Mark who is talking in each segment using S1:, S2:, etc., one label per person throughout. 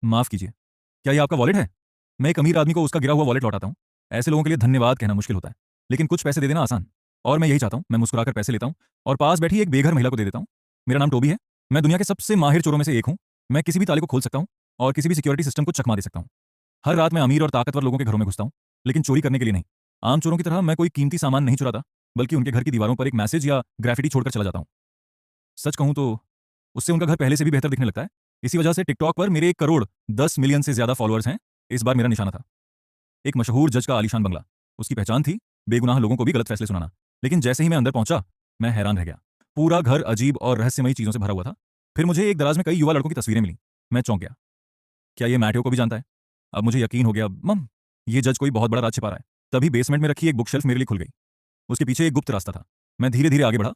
S1: माफ कीजिए, क्या ये आपका वॉलेट है? मैं एक अमीर आदमी को उसका गिरा हुआ वॉलेट लौटाता हूँ। ऐसे लोगों के लिए धन्यवाद कहना मुश्किल होता है, लेकिन कुछ पैसे दे देना आसान। और मैं यही चाहता हूँ, मैं मुस्कुराकर पैसे लेता हूँ और पास बैठी एक बेघर महिला को दे देता हूँ। मेरा नाम टोबी है। मैं दुनिया के सबसे माहिर चोरों में से एक हूँ। मैं किसी भी ताले को खोल सकता हूँ और किसी भी सिक्योरिटी सिस्टम को चकमा दे सकता हूँ। हर रात मैं अमीर और ताकतवर लोगों के घरों में घुसता हूँ, लेकिन चोरी करने के लिए नहीं। आम चोरों की तरह मैं कोई कीमती सामान नहीं चुराता, बल्कि उनके घर की दीवारों पर एक मैसेज या ग्राफिटी छोड़कर चला जाता हूँ। सच कहूँ तो उससे उनका घर पहले से भी बेहतर दिखने लगता है। इसी वजह से टिकटॉक पर मेरे 1 करोड़ 10 मिलियन से ज्यादा फॉलोअर्स हैं। इस बार मेरा निशाना था एक मशहूर जज का आलीशान बंगला। उसकी पहचान थी बेगुनाह लोगों को भी गलत फैसले सुनाना। लेकिन जैसे ही मैं अंदर पहुंचा, मैं हैरान रह गया। पूरा घर अजीब और रहस्यमयी चीजों से भरा हुआ था। फिर मुझे एक दराज में कई युवा लड़कों की तस्वीरें मिली। मैं चौंक गया। क्या ये मैटेओ को भी जानता है? अब मुझे यकीन हो गया, मम, ये जज कोई बहुत बड़ा राज छिपा रहा है। तभी बेसमेंट में रखी एक बुक शेल्फ मेरे लिए खुल गई। उसके पीछे एक गुप्त रास्ता था। मैं धीरे धीरे आगे बढ़ा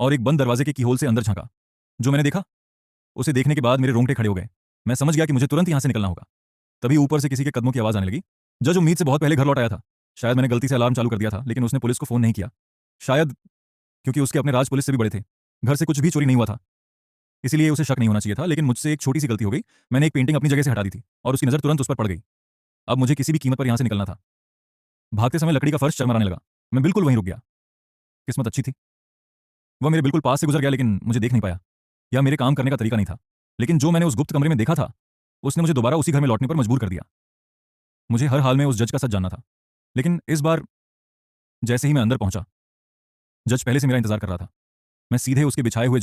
S1: और एक बंद दरवाजे के कीहोल से अंदर झांका। जो मैंने देखा, उसे देखने के बाद मेरे रोंगटे खड़े हो गए। मैं समझ गया कि मुझे तुरंत यहां से निकलना होगा। तभी ऊपर से किसी के कदमों की आवाज आने लगी। जज उम्मीद से बहुत पहले घर लौट आया था। शायद मैंने गलती से अलार्म चालू कर दिया था, लेकिन उसने पुलिस को फोन नहीं किया। शायद क्योंकि उसके अपने राज पुलिस से भी बड़े थे। घर से कुछ भी चोरी नहीं हुआ था, इसीलिए उसे शक नहीं होना चाहिए था। लेकिन मुझसे एक छोटी सी गलती हो गई। मैंने एक पेंटिंग अपनी जगह से हटा दी थी और उसकी नजर तुरंत उस पर पड़ गई। अब मुझे किसी भी कीमत पर यहां से निकलना था। भागते समय लकड़ी का फर्श चरमराने लगा। मैं बिल्कुल वहीं रुक गया। किस्मत अच्छी थी, वह मेरे बिल्कुल पास से गुजर गया, लेकिन मुझे देख नहीं पाया। यह मेरे काम करने का तरीका नहीं था। लेकिन जो मैंने उस गुप्त कमरे में देखा था, उसने मुझे दोबारा उसी घर में लौटने पर मजबूर कर दिया। मुझे हर हाल में उस जज का सच जानना था। लेकिन इस बार जैसे ही मैं अंदर पहुंचा, जज पहले से मेरा इंतजार कर रहा था। मैं सीधे उसके बिछाए हुए